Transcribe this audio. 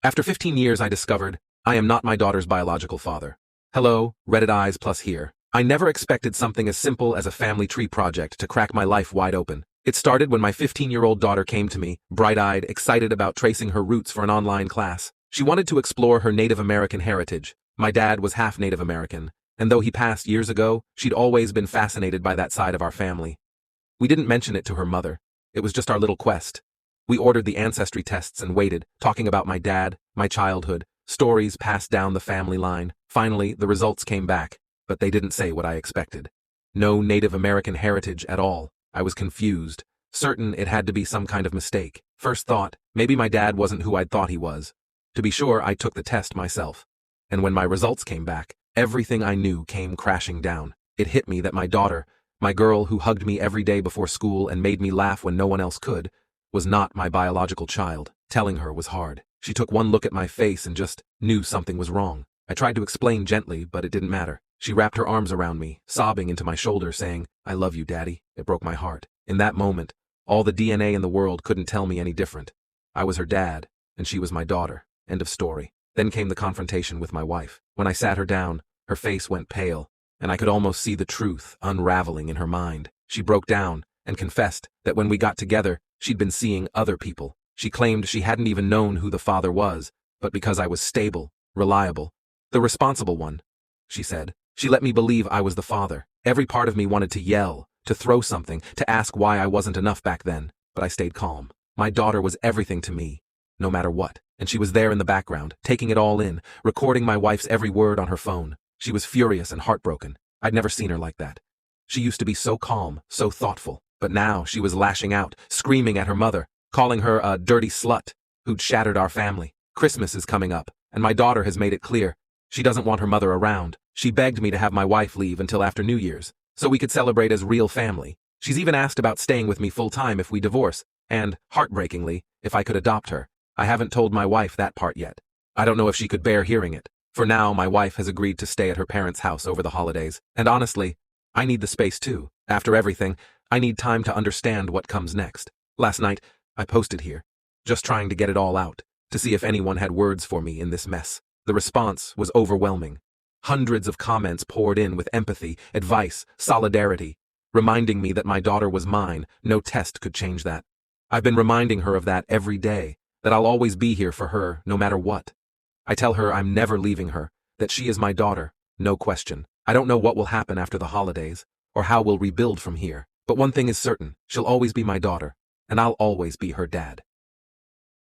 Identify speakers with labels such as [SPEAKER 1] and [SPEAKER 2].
[SPEAKER 1] After 15 years, I discovered I am not my daughter's biological father. Hello, Reddit eyes plus here. I never expected something as simple as a family tree project to crack my life wide open. It started when my 15-year-old daughter came to me, bright-eyed, excited about tracing her roots for an online class. She wanted to explore her Native American heritage. My dad was half Native American, and though he passed years ago, she'd always been fascinated by that side of our family. We didn't mention it to her mother. It was just our little quest. We ordered the ancestry tests and waited, talking about my dad, my childhood, stories passed down the family line. Finally, the results came back, but they didn't say what I expected. No Native American heritage at all. I was confused, certain it had to be some kind of mistake. First thought, maybe my dad wasn't who I'd thought he was. To be sure, I took the test myself. And when my results came back, everything I knew came crashing down. It hit me that my daughter, my girl who hugged me every day before school and made me laugh when no one else could, was not my biological child. Telling her was hard. She took one look at my face and just knew something was wrong. I tried to explain gently, but it didn't matter. She wrapped her arms around me, sobbing into my shoulder, saying, "I love you, Daddy." It broke my heart. In that moment, all the DNA in the world couldn't tell me any different. I was her dad, and she was my daughter. End of story. Then came the confrontation with my wife. When I sat her down, her face went pale, and I could almost see the truth unraveling in her mind. She broke down and confessed that when we got together, she'd been seeing other people. She claimed she hadn't even known who the father was, but because I was stable, reliable, the responsible one, she said. She let me believe I was the father. Every part of me wanted to yell, to throw something, to ask why I wasn't enough back then, but I stayed calm. My daughter was everything to me, no matter what, and she was there in the background, taking it all in, recording my wife's every word on her phone. She was furious and heartbroken. I'd never seen her like that. She used to be so calm, so thoughtful, but now she was lashing out, screaming at her mother, calling her a dirty slut who'd shattered our family. Christmas is coming up, and my daughter has made it clear she doesn't want her mother around. She begged me to have my wife leave until after New Year's, so we could celebrate as real family. She's even asked about staying with me full-time if we divorce, and, heartbreakingly, if I could adopt her. I haven't told my wife that part yet. I don't know if she could bear hearing it. For now, my wife has agreed to stay at her parents' house over the holidays, and honestly, I need the space too. After everything, I need time to understand what comes next. Last night, I posted here, just trying to get it all out, to see if anyone had words for me in this mess. The response was overwhelming. Hundreds of comments poured in with empathy, advice, solidarity, reminding me that my daughter was mine. No test could change that. I've been reminding her of that every day, that I'll always be here for her, no matter what. I tell her I'm never leaving her, that she is my daughter, no question. I don't know what will happen after the holidays, or how we'll rebuild from here, but one thing is certain, she'll always be my daughter, and I'll always be her dad.